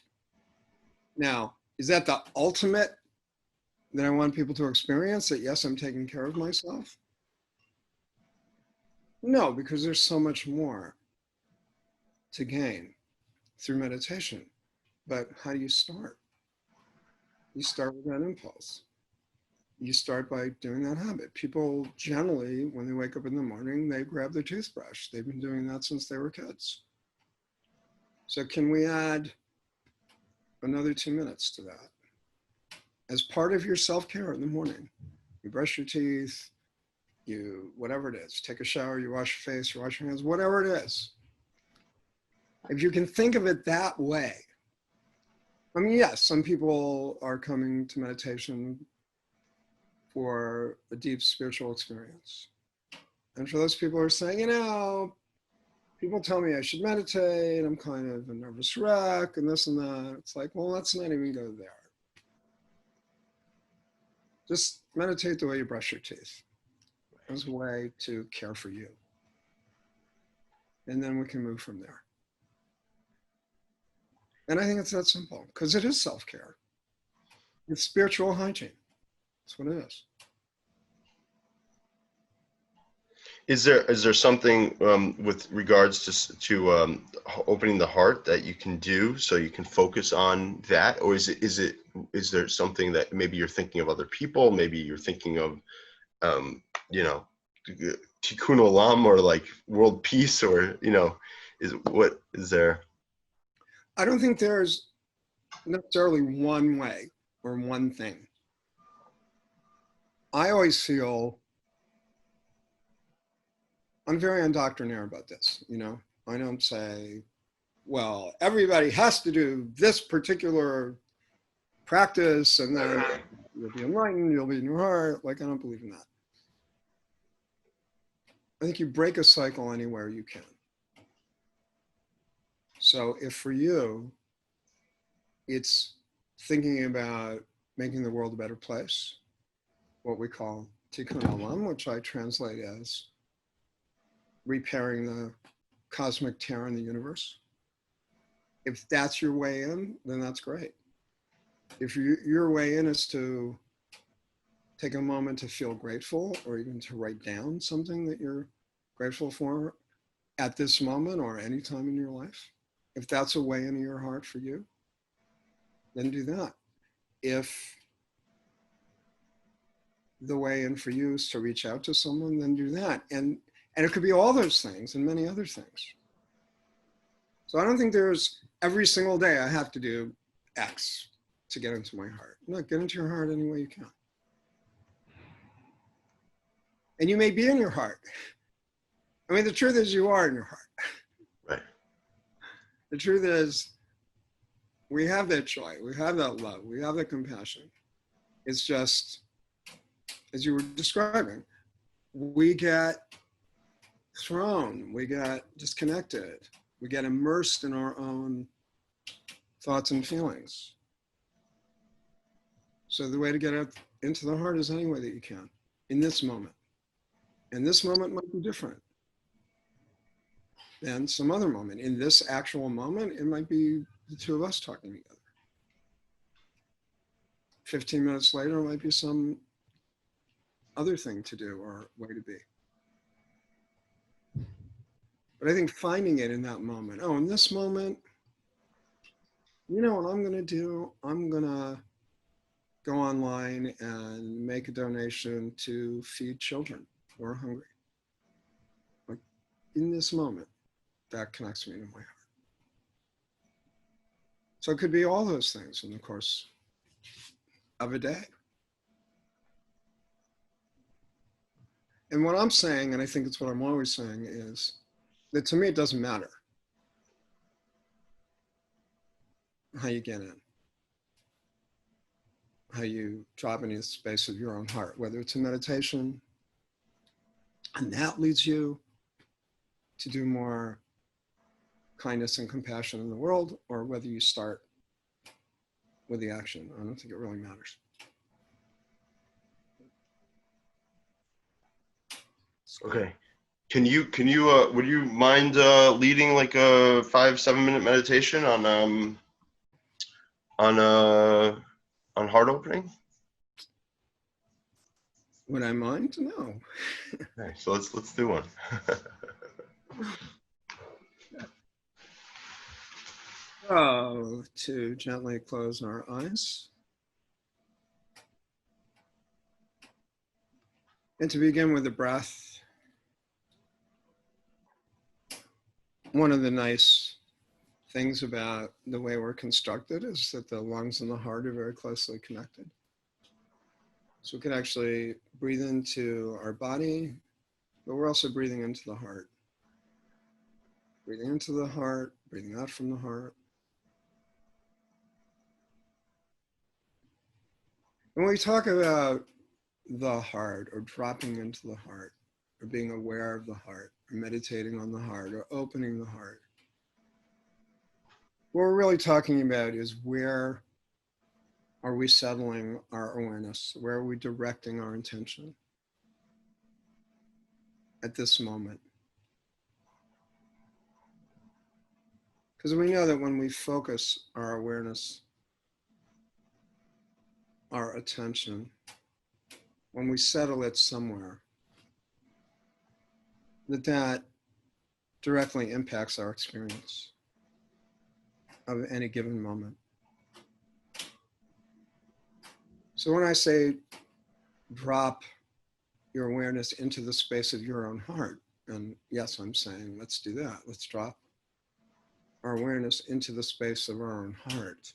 Now, is that the ultimate that I want people to experience, that yes, I'm taking care of myself? No, because there's so much more to gain through meditation. But how do you start? You start with that impulse. You start by doing that habit. People generally, when they wake up in the morning, they grab their toothbrush. They've been doing that since they were kids. So can we add another 2 minutes to that? As part of your self-care in the morning, you brush your teeth, you, whatever it is, take a shower, you wash your face, you wash your hands, whatever it is. If you can think of it that way, I mean, yes, some people are coming to meditation for a deep spiritual experience. And for those people who are saying, people tell me I should meditate, I'm kind of a nervous wreck and this and that. It's like, well, let's not even go there. Just meditate the way you brush your teeth as a way to care for you. And then we can move from there. And I think it's that simple, because it is self-care. It's spiritual hygiene. That's what it is. Is there something with regards to opening the heart that you can do so you can focus on that, or is there something that maybe you're thinking of other people, maybe you're thinking of tikkun olam, or like world peace, or is there? I don't think there's necessarily one way or one thing. I always feel I'm very undoctrinaire about this. I don't say, well, everybody has to do this particular practice and then you'll be enlightened, you'll be in your heart. Like, I don't believe in that. I think you break a cycle anywhere you can. So if for you, it's thinking about making the world a better place, what we call tikkun olam, which I translate as repairing the cosmic tear in the universe. If that's your way in, then that's great. If your way in is to take a moment to feel grateful, or even to write down something that you're grateful for at this moment or any time in your life, if that's a way into your heart for you, then do that. if the way in for you is to reach out to someone, then do that. And it could be all those things and many other things. So I don't think there's every single day I have to do X to get into my heart. No, get into your heart any way you can. And you may be in your heart. I mean, the truth is you are in your heart. Right. The truth is we have that joy, we have that love, we have that compassion. It's just, as you were describing, we get thrown, we get disconnected, we get immersed in our own thoughts and feelings. So the way to get out into the heart is any way that you can, in this moment. And this moment might be different than some other moment. In this actual moment, it might be the two of us talking together. 15 minutes later, it might be some other thing to do or way to be. But I think finding it in that moment, oh, in this moment, you know what I'm going to do? I'm going to go online and make a donation to feed children who are hungry. Like in this moment, that connects me to my heart. So it could be all those things in the course of a day. And what I'm saying, and I think it's what I'm always saying, is that to me, it doesn't matter how you get in, how you drop into the space of your own heart, whether it's a meditation, and that leads you to do more kindness and compassion in the world, or whether you start with the action. I don't think it really matters. Okay. Can you would you mind leading like a 5-7 minute meditation on heart opening? Would I mind? No. Okay, so let's do one. Oh, to gently close our eyes. And to begin with the breath, one of the nice things about the way we're constructed is that the lungs and the heart are very closely connected. So we can actually breathe into our body, but we're also breathing into the heart. Breathing into the heart, breathing out from the heart. When we talk about the heart, or dropping into the heart, or being aware of the heart, or meditating on the heart, or opening the heart, what we're really talking about is where are we settling our awareness? Where are we directing our intention at this moment? Because we know that when we focus our awareness, our attention, when we settle it somewhere, that directly impacts our experience of any given moment. So when I say drop your awareness into the space of your own heart, and yes, I'm saying let's do that. Let's drop our awareness into the space of our own heart.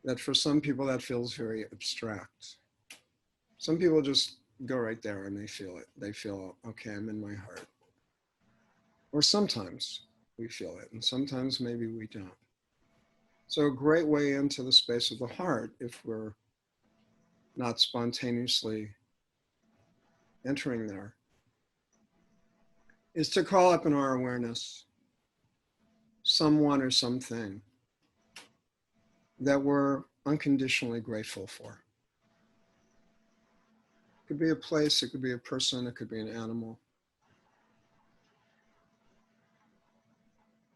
That for some people that feels very abstract. Some people just go right there and they feel it. They feel, okay, I'm in my heart. Or sometimes we feel it, and sometimes maybe we don't. So a great way into the space of the heart, if we're not spontaneously entering there, is to call up in our awareness someone or something that we're unconditionally grateful for. It could be a place, it could be a person, it could be an animal.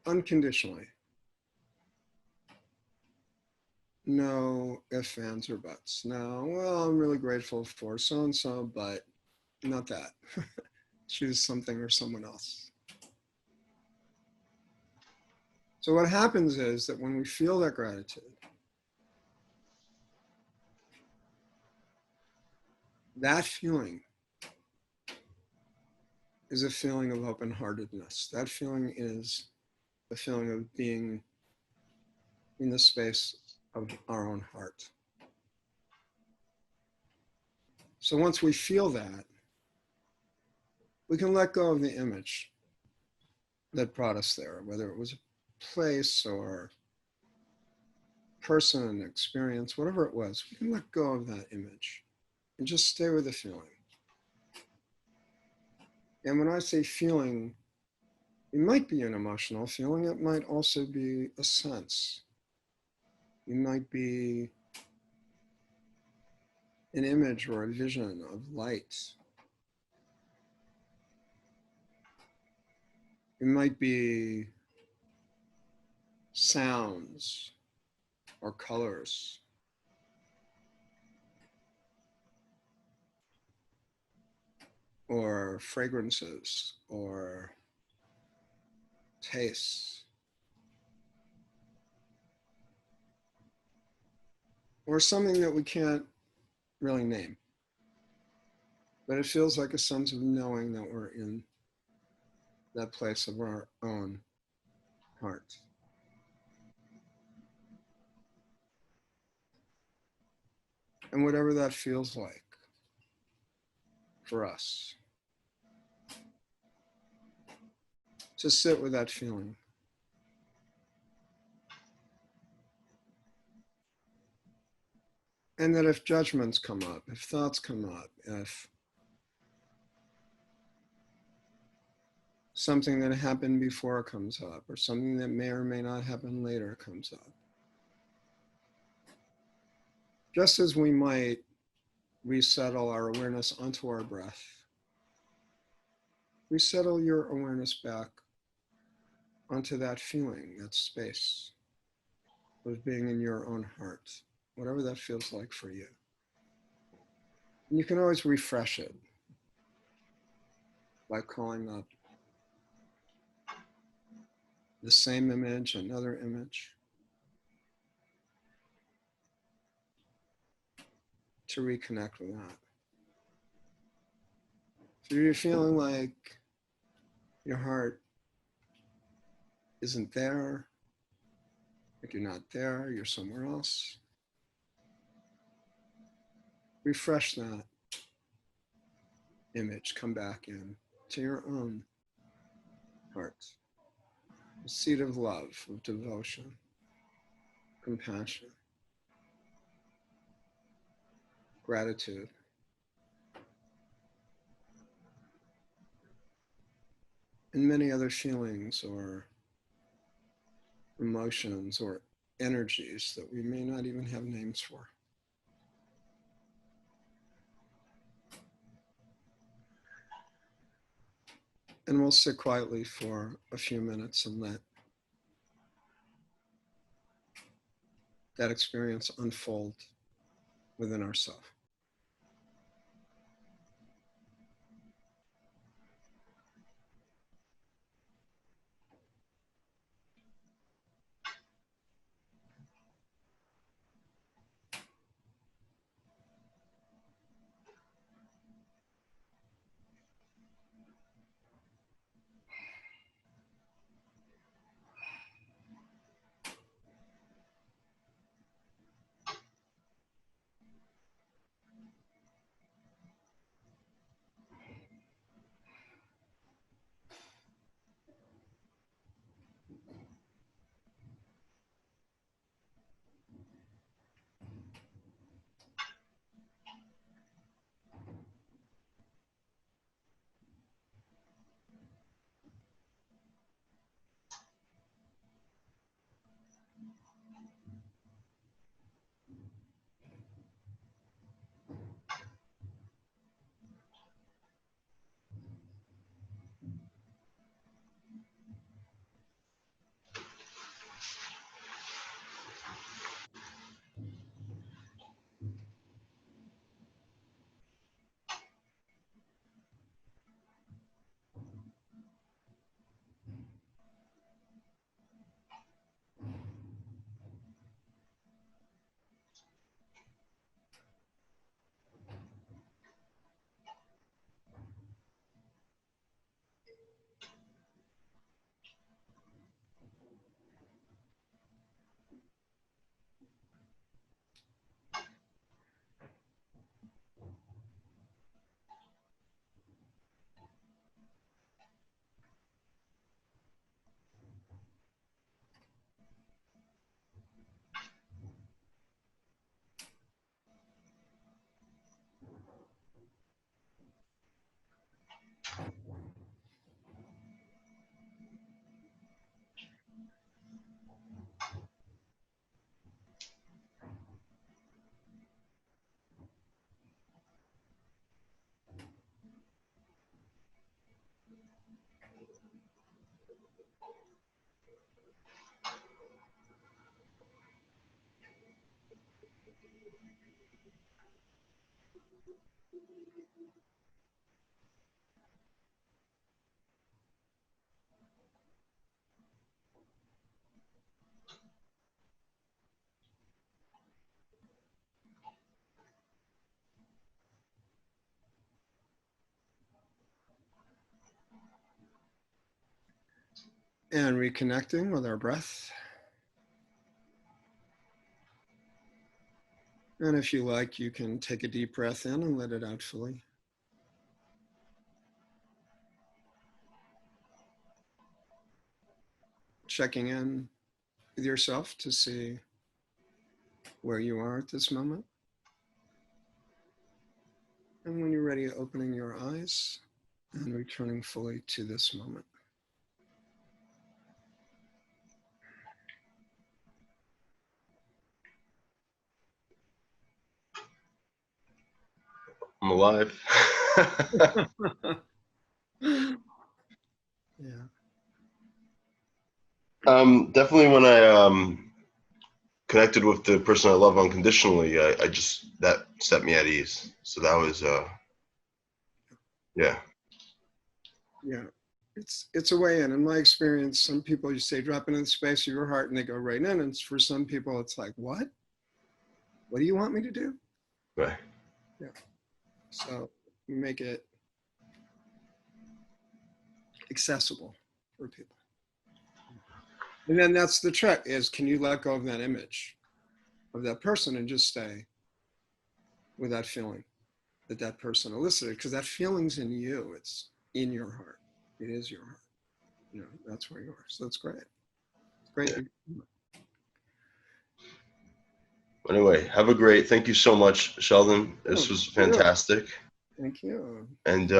Unconditionally. No ifs, ands, or buts. No, well, I'm really grateful for so-and-so, but not that. Choose something or someone else. So what happens is that when we feel that gratitude, that feeling is a feeling of open-heartedness. That feeling is the feeling of being in the space of our own heart. So once we feel that, we can let go of the image that brought us there, whether it was a place or person, experience, whatever it was. We can let go of that image and just stay with the feeling. And when I say feeling, it might be an emotional feeling. It might also be a sense. It might be an image or a vision of light. It might be sounds or colors. Or fragrances or tastes. Or something that we can't really name. But it feels like a sense of knowing that we're in that place of our own heart. And whatever that feels like for us, to sit with that feeling. And that if judgments come up, if thoughts come up, if something that happened before comes up, or something that may or may not happen later comes up, just as we might resettle our awareness onto our breath, resettle your awareness back onto that feeling, that space of being in your own heart, whatever that feels like for you. And you can always refresh it by calling up the same image, another image, to reconnect with that. So you're feeling like your heart isn't there, like you're not there, you're somewhere else. Refresh that image, come back in to your own heart. A seed of love, of devotion, compassion, gratitude. And many other feelings or emotions or energies that we may not even have names for. And we'll sit quietly for a few minutes and let that experience unfold within ourselves. And reconnecting with our breath. And if you like, you can take a deep breath in and let it out fully. Checking in with yourself to see where you are at this moment. And when you're ready, opening your eyes and returning fully to this moment. I'm alive. Yeah. Definitely when I connected with the person I love unconditionally, I just, that set me at ease. So that was, yeah. Yeah. It's a way in. In my experience, some people, you say drop into the space of your heart and they go right in. And for some people, it's like, what? What do you want me to do? Right. Yeah. So we make it accessible for people. And then that's the trick is, can you let go of that image of that person and just stay with that feeling that that person elicited? Because that feeling's in you. It's in your heart. It is your heart. You know, that's where you are. So that's great. It's great. Yeah. Anyway, have a great, thank you so much, Sheldon. This was fantastic. Thank you. And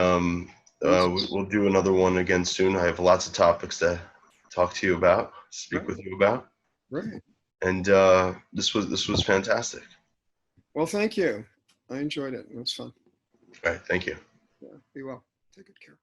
we'll do another one again soon. I have lots of topics to talk to you about, speak with you about. Right. And this was fantastic. Well, thank you. I enjoyed it. It was fun. All right, thank you. Yeah, be well. Take good care.